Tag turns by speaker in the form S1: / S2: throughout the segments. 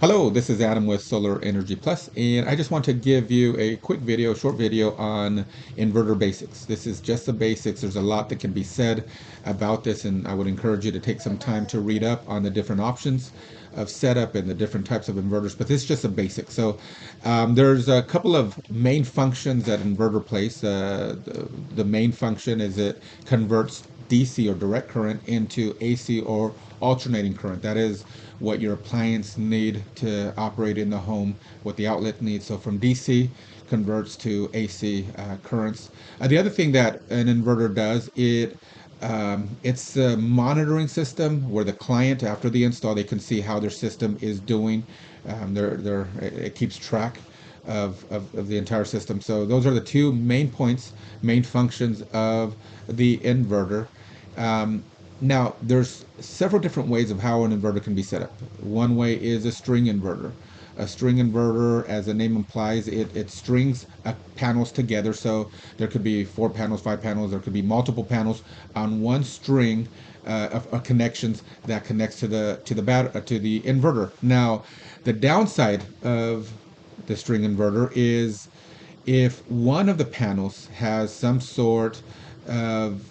S1: Hello, this is Adam with Solar Energy Plus, and I just want to give you a quick video, short video on inverter basics. This is just the basics. There's a lot that can be said about this, and I would encourage you to take some time to read up on the different options of setup and the different types of inverters, but this is just a basic. So there's a couple of main functions that inverter plays. The main function is it converts DC or direct current into AC or alternating current. That is what your appliance need to operate in the home, what the outlet needs. So from DC converts to AC currents. The other thing that an inverter does, it's a monitoring system where the client, after the install, they can see how their system is doing. It keeps track of the entire system. So those are the two main points, main functions of the inverter. Now, there's several different ways of how an inverter can be set up. One way is a string inverter. A string inverter, as the name implies, it strings panels together. So there could be 4 panels, 5 panels, there could be multiple panels on one string of connections that connects to the inverter. Now, the downside of the string inverter is if one of the panels has some sort of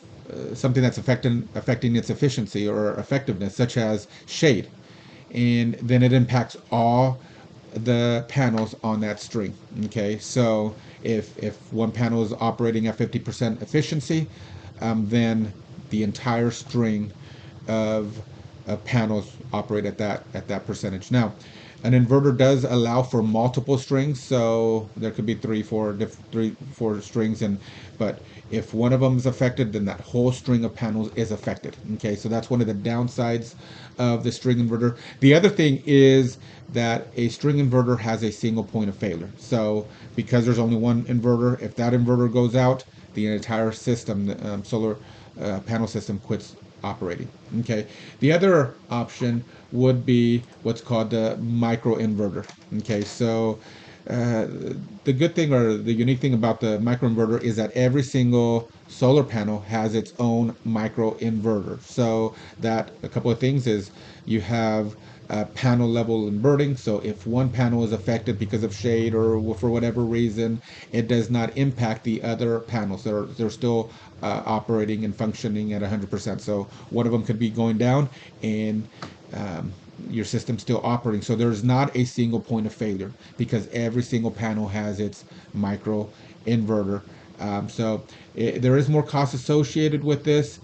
S1: something that's affecting its efficiency or effectiveness, such as shade, and then it impacts all the panels on that string. Okay, so if one panel is operating at 50% efficiency, then the entire string of panels operate at that percentage. Now, an inverter does allow for multiple strings, so there could be three, four strings, but if one of them is affected, then that whole string of panels is affected. Okay, so that's one of the downsides of the string inverter. The other thing is that a string inverter has a single point of failure. So because there's only one inverter, if that inverter goes out, the entire system, the solar panel system, quits operating. Okay. The other option would be what's called the micro inverter. Okay. So the good thing or the unique thing about the micro inverter is that every single solar panel has its own micro inverter. So that a couple of things is you have panel level inverting. So if one panel is affected because of shade or for whatever reason, it does not impact the other panels. They're still operating and functioning at 100%. So one of them could be going down and your system's still operating. So there's not a single point of failure because every single panel has its micro inverter. There is more cost associated with this.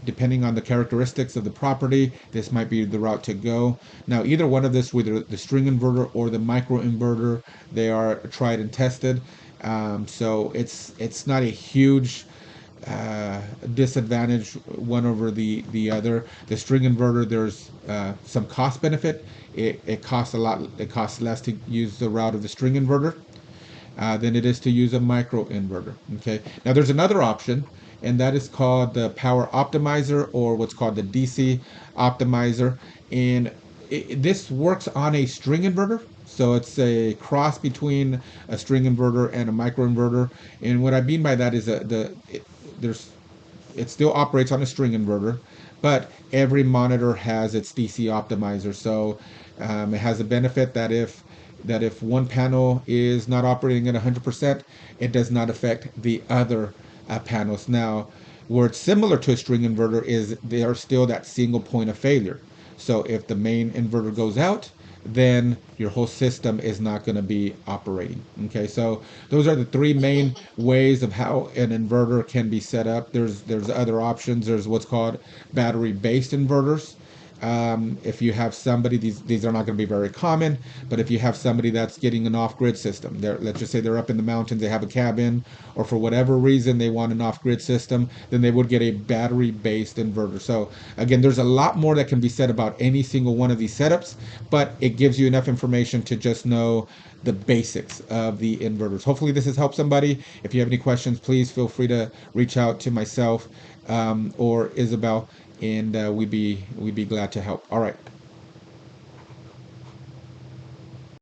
S1: Depending on the characteristics of the property, this might be the route to go. Now, either one of this, whether the string inverter or the micro inverter, they are tried and tested. So it's not a huge disadvantage one over the other. The string inverter, there's some cost benefit. It costs a lot. It costs less to use the route of the string inverter than it is to use a micro inverter. Okay. Now there's another option, and that is called the power optimizer, or what's called the DC optimizer. And this works on a string inverter. So it's a cross between a string inverter and a micro inverter. And what I mean by that is that it still operates on a string inverter, but every monitor has its DC optimizer. So it has the benefit that if one panel is not operating at 100%, it does not affect the other panels. Now, where it's similar to a string inverter is they are still that single point of failure. So if the main inverter goes out, then your whole system is not going to be operating. Okay, so those are the three main ways of how an inverter can be set up. There's other options. There's what's called battery-based inverters. If you have somebody, these are not going to be very common, but if you have somebody that's getting an off-grid system, let's just say they're up in the mountains, they have a cabin, or for whatever reason they want an off-grid system, then they would get a battery-based inverter. So again, there's a lot more that can be said about any single one of these setups, but it gives you enough information to just know the basics of the inverters. Hopefully this has helped somebody. If you have any questions, please feel free to reach out to myself or Isabel, and we'd be glad to help. All right.